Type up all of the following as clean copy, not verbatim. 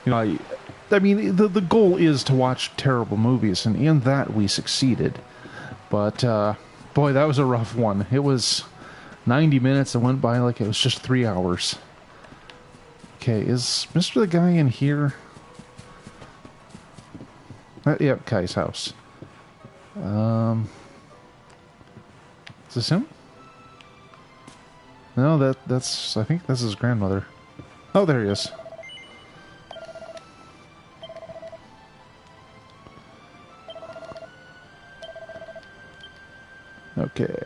You know, I mean, the goal is to watch terrible movies, and in that we succeeded. But boy, that was a rough one. It was 90 minutes and went by like it was just 3 hours. Okay, is Mr. the guy in here? Yep, Kai's house. Is this him? No, that's I think that's his grandmother. Oh, there he is. Okay.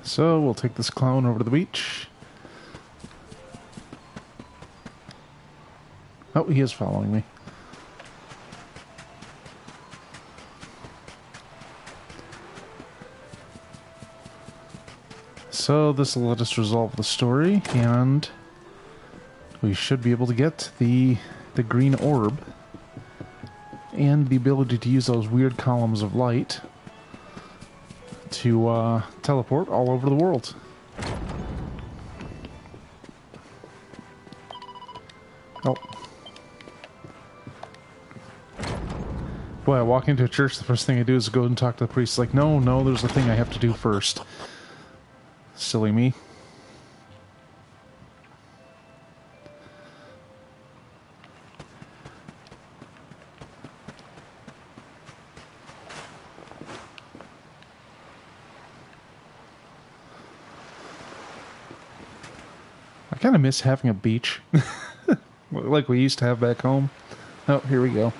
So we'll take this clown over to the beach. Oh, he is following me. So this will let us resolve the story, and we should be able to get the green orb and the ability to use those weird columns of light to teleport all over the world. Oh. Boy, I walk into a church, the first thing I do is go and talk to the priest. Like, no, there's a thing I have to do first. Silly me. I kind of miss having a beach. Like we used to have back home. Oh, here we go.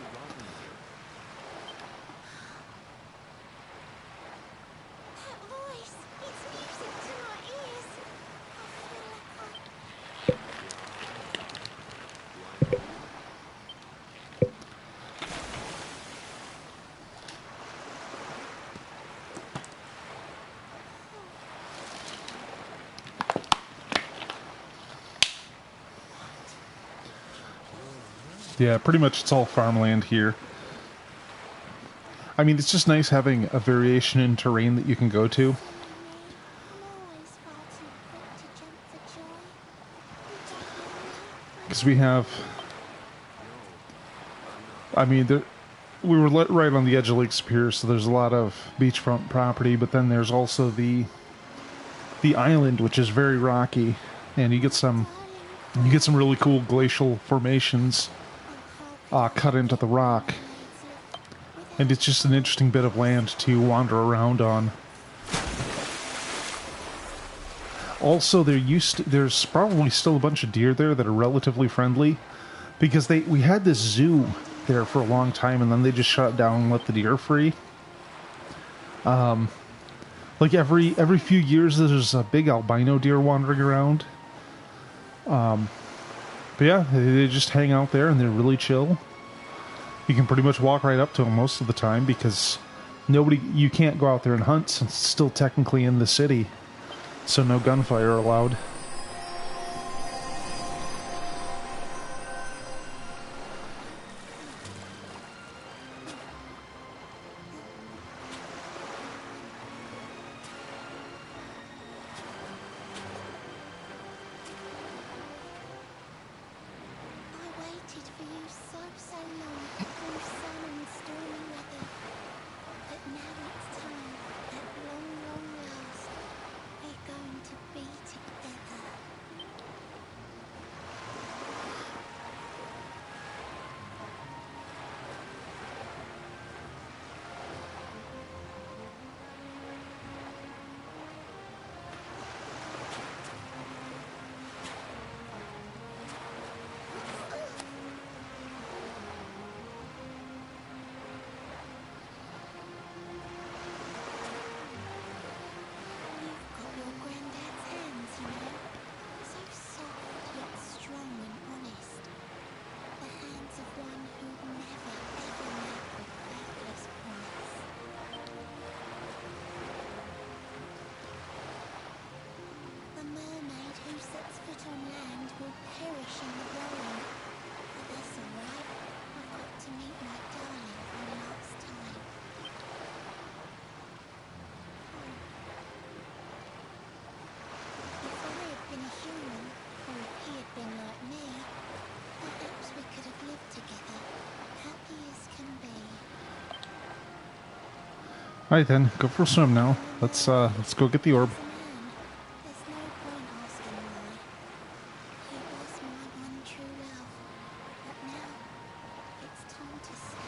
Yeah, pretty much it's all farmland here. I mean, it's just nice having a variation in terrain that you can go to. Because we have... I mean, we were right on the edge of Lake Superior, so there's a lot of beachfront property, but then there's also the island, which is very rocky, and you get some really cool glacial formations cut into the rock, and it's just an interesting bit of land to wander around on. Also, there's probably still a bunch of deer there that are relatively friendly, because we had this zoo there for a long time, and then they just shut it down and let the deer free. Like every few years, there's a big albino deer wandering around. But yeah, they just hang out there and they're really chill. You can pretty much walk right up to them most of the time because you can't go out there and hunt since it's still technically in the city. So no gunfire allowed. Alright then, go for a swim now. Let's go get the orb. There's no point asking why. He was my one true love. But now, it's time to say.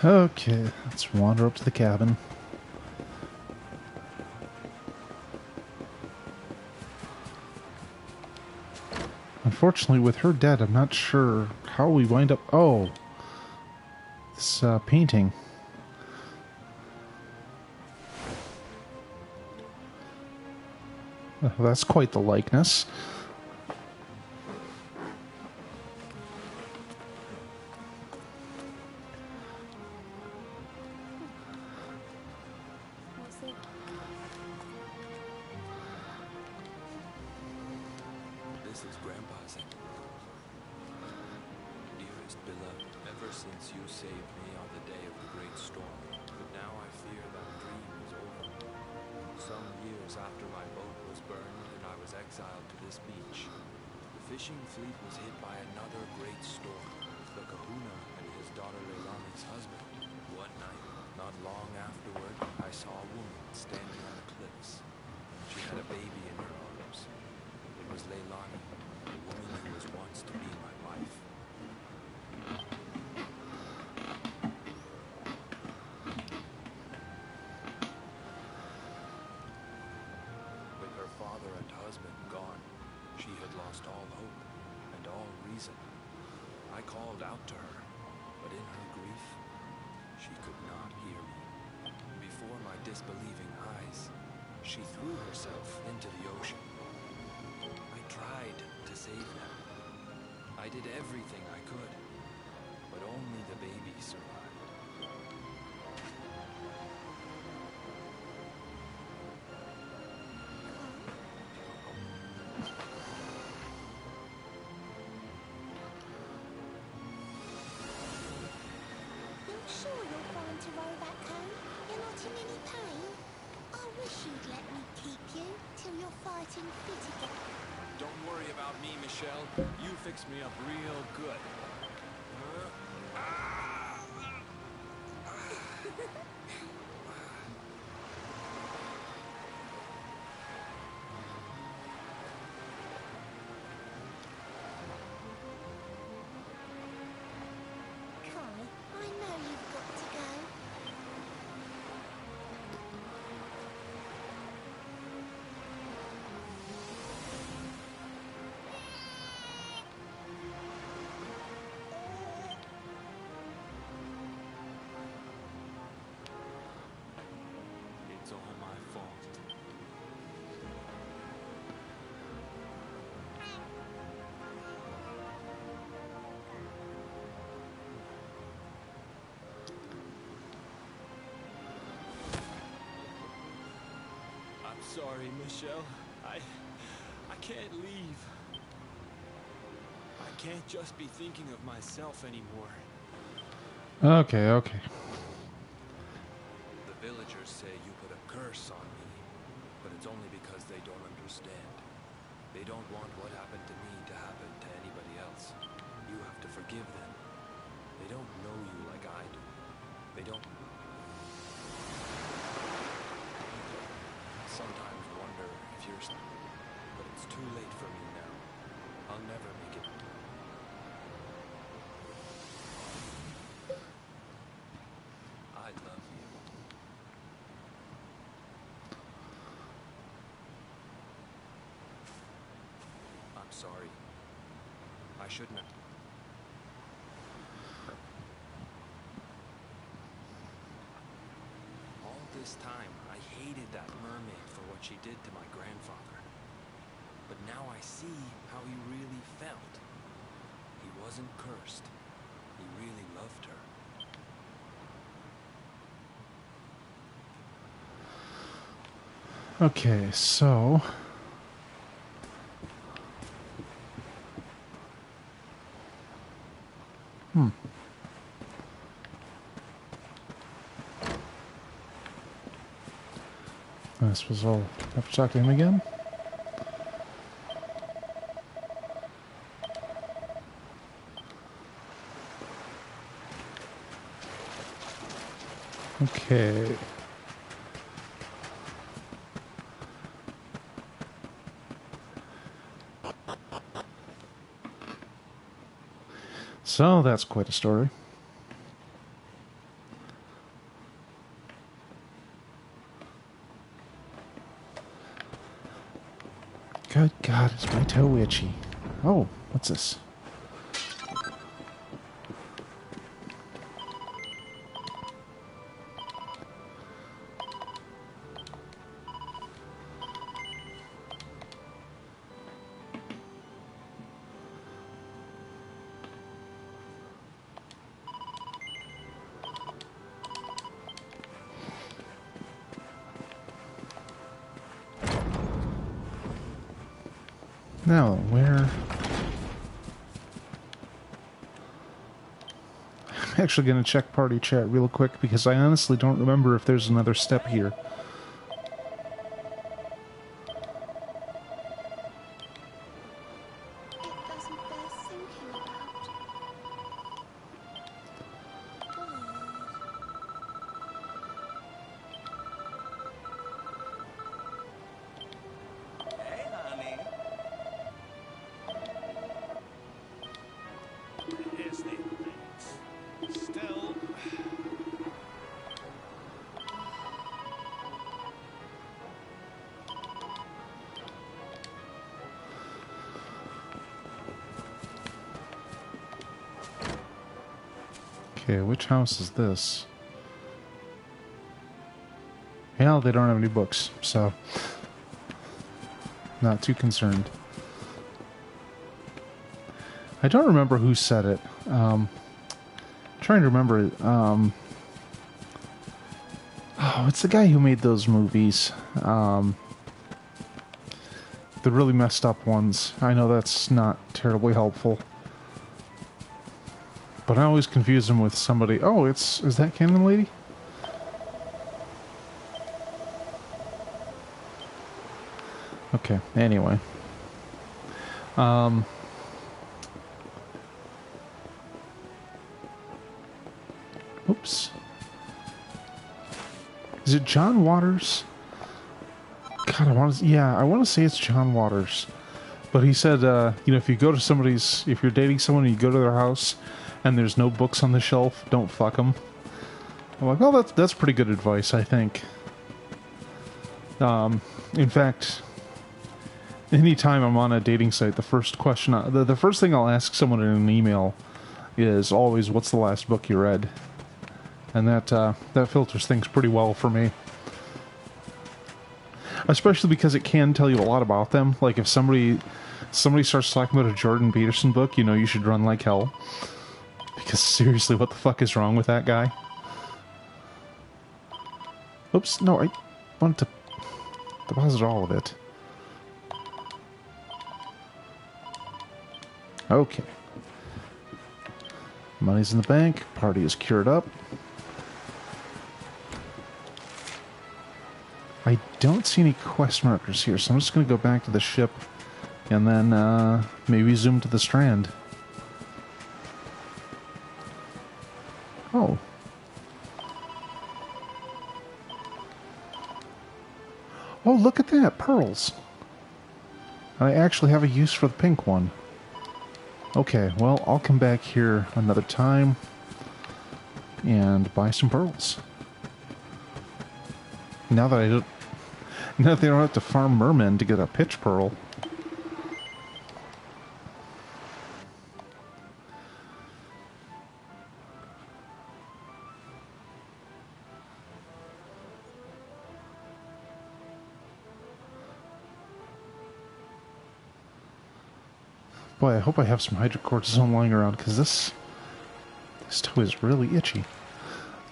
Okay, let's wander up to the cabin. Unfortunately, with her dead, I'm not sure how we wind up... Oh! This painting. That's quite the likeness. What's it? This is Grandpa's. Dearest beloved, ever since you saved me on the day of the great storm, but now I fear that dream is over. Some years after my boat was burned and I was exiled to this beach, the fishing fleet was hit by another great storm. The Kahuna and his daughter Leilani's husband. One night, not long afterward, I saw a woman standing on the cliffs. She had a baby in her arms. It was Leilani, the woman who was once to be my wife. With her father and husband gone, she had lost all hope and all reason. I called out to her, but in her grief, she could not hear me. Before my disbelieving eyes, she threw herself into the ocean. I tried to save them. I did everything I could, but only the baby survived. You're sure you're fine to row back home? You're not in any pain? I wish you'd let me keep you till you're fighting fit again. Don't worry about me, Michelle. You fixed me up real good. Kai, I know you've got to go. It's all my fault. I'm sorry, Michelle. I can't leave. I can't just be thinking of myself anymore. Okay, okay. The villagers say you put a curse on me, but it's only because they don't understand. They don't want what happened to me to happen to anybody else. You have to forgive them. They don't know you like I do. They don't... Sometimes wonder if you're... But it's too late for me now. I'll never make it. I love you. I'm sorry. I shouldn't have. All this time, I hated that mermaid for what she did to my grandfather. But now I see how he really felt. He wasn't cursed. He really loved her. Okay, so... I suppose I'll have to talk to him again. Okay. So that's quite a story. Good God, is my toe itchy? Oh, what's this? Now, where... I'm actually going to check party chat real quick because I honestly don't remember if there's another step here. It doesn't bear thinking about. Hey, honey. Here's the things. Still. Okay, which house is this? Hell, they don't have any books, so... Not too concerned. I don't remember who said it. Trying to remember it. Oh, it's the guy who made those movies. The really messed up ones. I know that's not terribly helpful. But I always confuse him with somebody. Oh, is that Cannon Lady? Okay, anyway. Oops. Is it John Waters? God, I want to say it's John Waters. But he said, you know, if you go to somebody's, if you're dating someone and you go to their house and there's no books on the shelf, don't fuck them. I'm like, well, that's pretty good advice, I think. In fact, anytime I'm on a dating site, the first question, the first thing I'll ask someone in an email is always, what's the last book you read? And that filters things pretty well for me. Especially because it can tell you a lot about them. Like if somebody starts talking about a Jordan Peterson book, you know you should run like hell. Because seriously, what the fuck is wrong with that guy? Oops, no, I wanted to deposit all of it. Okay. Money's in the bank. Party is cured up. I don't see any quest markers here, so I'm just going to go back to the ship and then maybe zoom to the strand. Oh. Oh, look at that! Pearls! I actually have a use for the pink one. Okay, well, I'll come back here another time and buy some pearls. Now that they don't have to farm mermen to get a pitch pearl. Boy, I hope I have some hydrocortisone lying around, because this This toe is really itchy.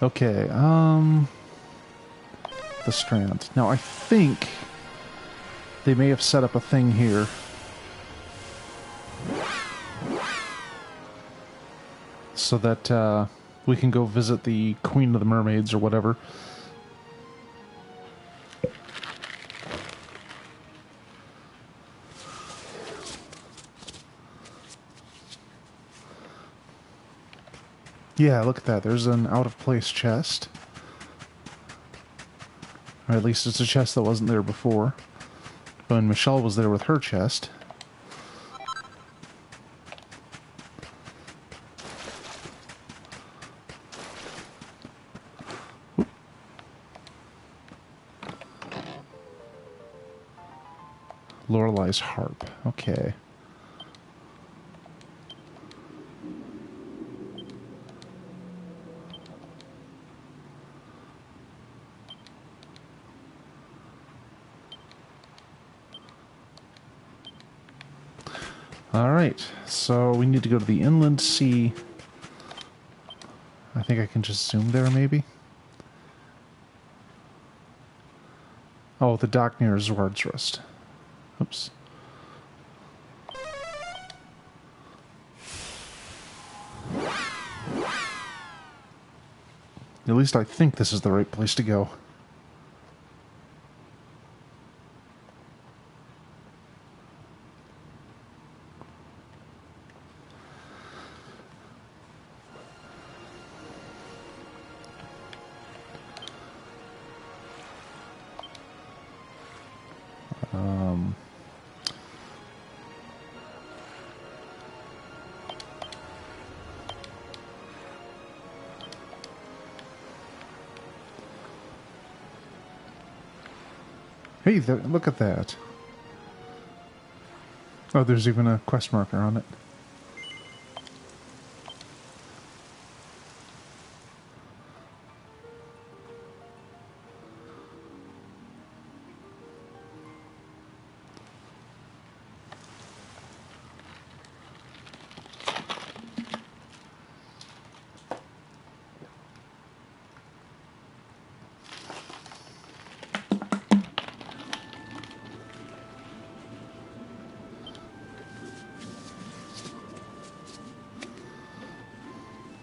Okay, the Strand. Now, I think they may have set up a thing here. So that, we can go visit the Queen of the Mermaids or whatever. Yeah, look at that. There's an out-of-place chest. Or at least it's a chest that wasn't there before. When Michelle was there with her chest. Oop. Lorelai's harp. Okay. Alright, so we need to go to the Inland Sea. I think I can just zoom there, maybe? Oh, the dock near Zwardsrust. Oops. At least I think this is the right place to go. Hey, look at that. Oh, there's even a quest marker on it.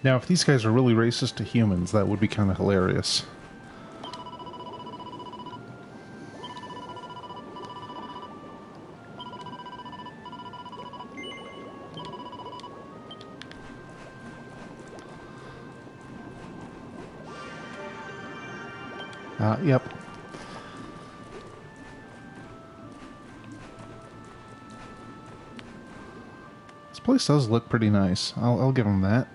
Now, if these guys are really racist to humans, that would be kind of hilarious. Yep. This place does look pretty nice. I'll give them that.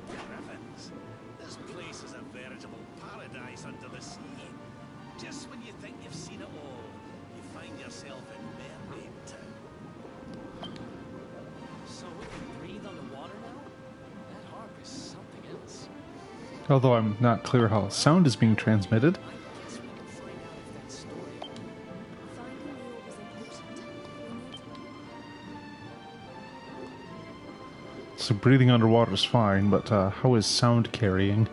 Griffins, this place is a veritable paradise under the sea. Just when you think you've seen it all, you find yourself in Mermaid Town. So we can breathe underwater now? That harp is something else. Although I'm not clear how sound is being transmitted. I guess we can find out if that story... Finding the orb is important. We need to... So breathing underwater is fine, but how is sound carrying?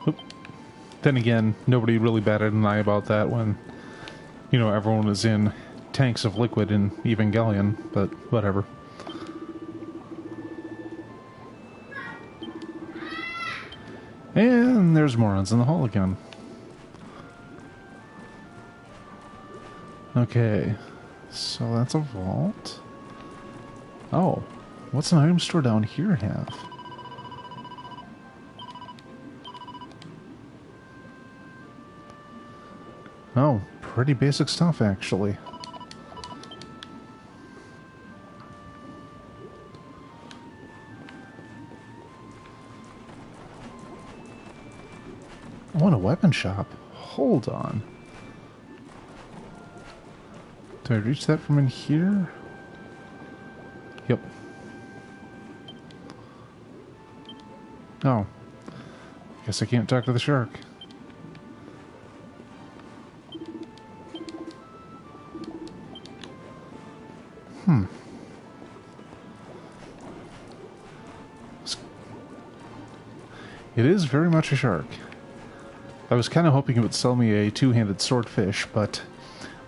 Oop. Then again, nobody really batted an eye about that when, you know, everyone was in tanks of liquid in Evangelion, but whatever. And there's Morons in the hall again. Okay, so that's a vault. Oh, what's an item store down here have? Oh, pretty basic stuff, actually. weapon shop. Hold on. Do I reach that from in here? Yep. Oh. Guess I can't talk to the shark. It is very much a shark. I was kind of hoping it would sell me a two-handed swordfish, but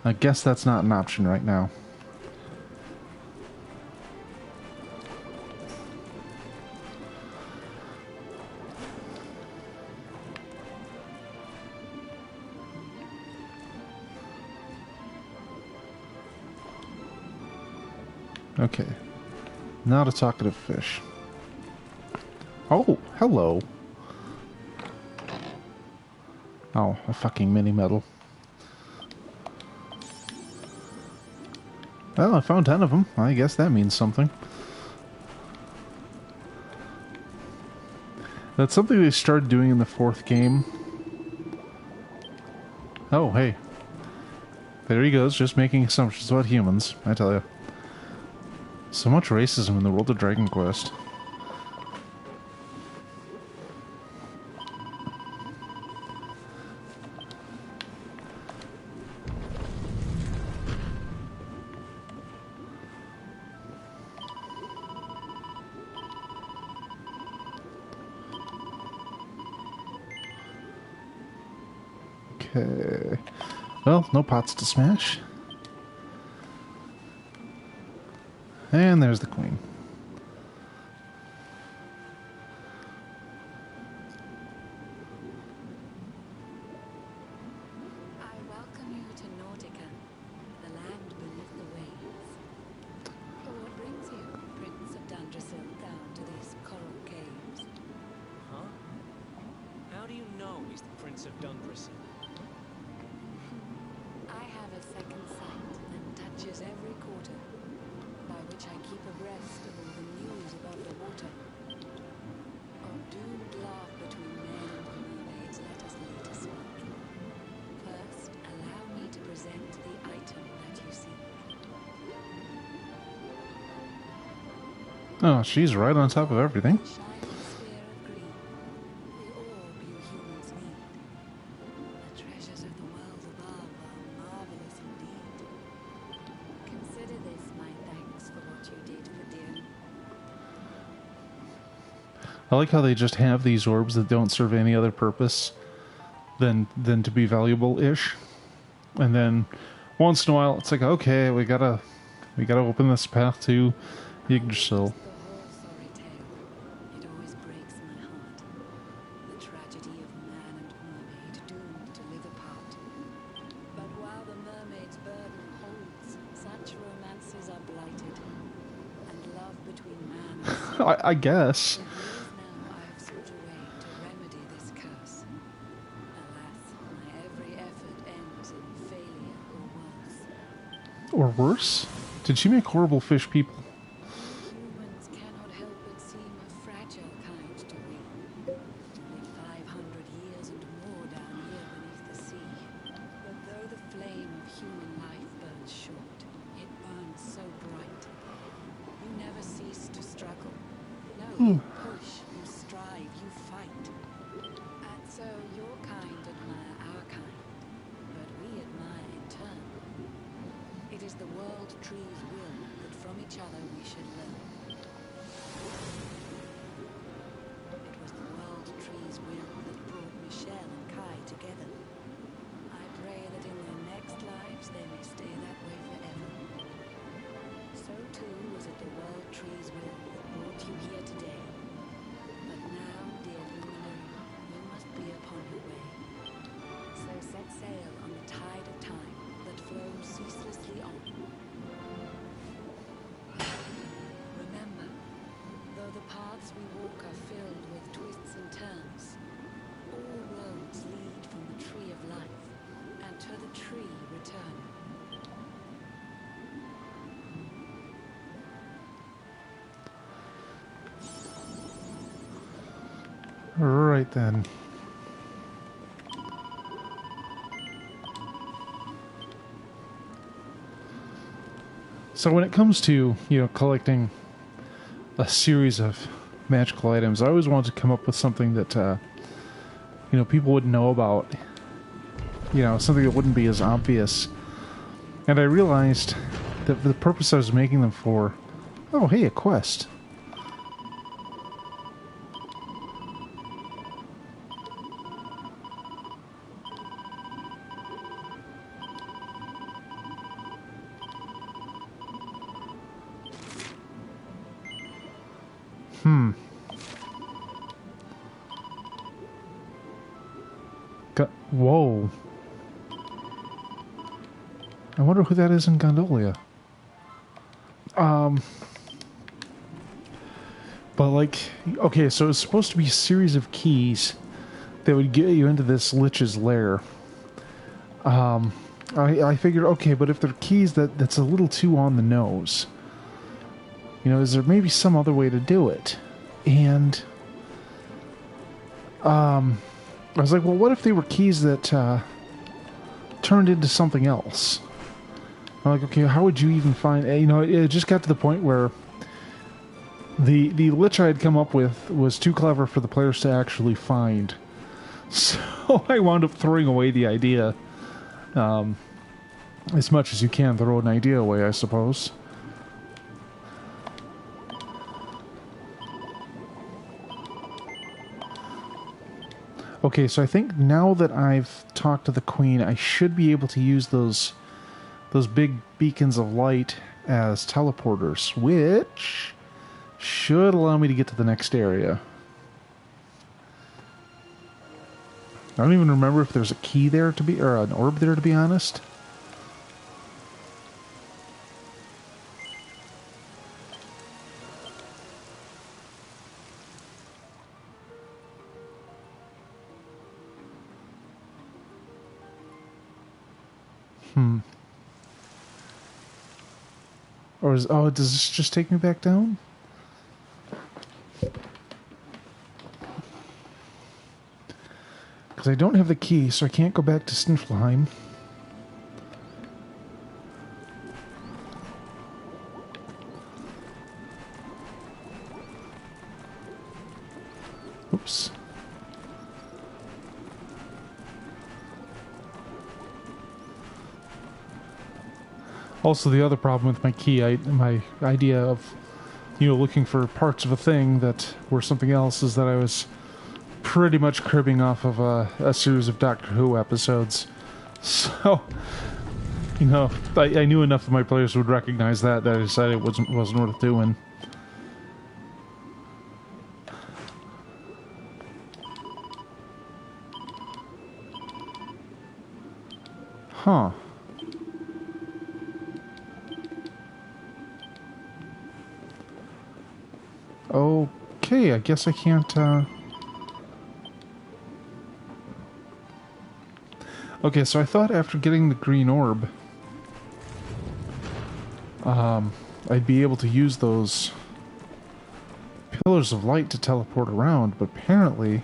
I guess that's not an option right now. Okay. Not a talkative fish. Oh, hello. Oh, a fucking mini medal. Well, I found 10 of them. I guess that means something. That's something they started doing in the 4th game. Oh, hey. There he goes, just making assumptions about humans, I tell you. So much racism in the world of Dragon Quest. Okay. Well, no pots to smash. And there's the queen. I welcome you to Nordica, the land beneath the waves. What brings you, Prince of Dundrasil, down to these coral caves? Huh? How do you know he's the Prince of Dundrasil? I have a second sight that touches every quarter, by which I keep abreast of all the news above the water. Of doomed love between men and mermaids, let us later speak. First, allow me to present the item that you seek. Oh, she's right on top of everything. A shining sphere of green, the orb you humans need. The treasures of the world above are marvelous indeed. Consider this my thanks for what you did for Dian. I like how they just have these orbs that don't serve any other purpose than to be valuable-ish. And then once in a while it's like, okay, we gotta open this path to Yggdrasil. The whole sorry tale. It always breaks my heart. The tragedy of man and mermaid doomed to live apart. But while the mermaid's burden holds, such romances are blighted. And love between man and sea. I guess. For years now I have sought a way to remedy this curse. Alas, my every effort ends in failure or worse. Or worse? Did she make horrible fish people? Humans cannot help but seem a fragile kind to me. Only 500 years and more down here beneath the sea. But though the flame of human life burns short, it burns so bright. You never cease to struggle. No, you push, you strive, you fight. And so your kind admire our kind, but we admire in turn. It is the world tree's will that from each other we should learn. It was the world tree's will that brought Michelle and Kai together. I pray that in their next lives they may stay that way forever. So too was it the world tree's will that brought you here today. But now, dear luminary, you must be upon your way. So set sail on the tide of time that flows ceaselessly on. Remember, though the paths we walk are filled with twists and turns, all roads lead from the tree of life, and to the tree return. Right then. So when it comes to, collecting a series of magical items, I always wanted to come up with something that, people wouldn't know about. Something that wouldn't be as obvious. And I realized that the purpose I was making them for... Oh, hey, a quest. Whoa. I wonder who that is in Gondolia. But like, okay, so it's supposed to be a series of keys that would get you into this Lich's lair. I figured, okay, but if they're keys that's a little too on the nose, is there maybe some other way to do it? And I was like, well, what if they were keys that turned into something else? I'm like, okay, how would you even find... it just got to the point where the Lich I had come up with was too clever for the players to actually find. So I wound up throwing away the idea. As much as you can throw an idea away, I suppose. Okay, so I think now that I've talked to the Queen, I should be able to use those big beacons of light as teleporters, which should allow me to get to the next area. I don't even remember if there's a key there to be, or an orb there, to be honest. Or does this just take me back down? Because I don't have the key, so I can't go back to Sniflheim. Oops. Also, the other problem with my key, my idea of, looking for parts of a thing that were something else, is that I was pretty much cribbing off of a series of Doctor Who episodes. So, I knew enough of my players would recognize that I decided it wasn't worth doing. Huh. Okay, I guess I can't, Okay, so I thought after getting the green orb, I'd be able to use those pillars of light to teleport around, but apparently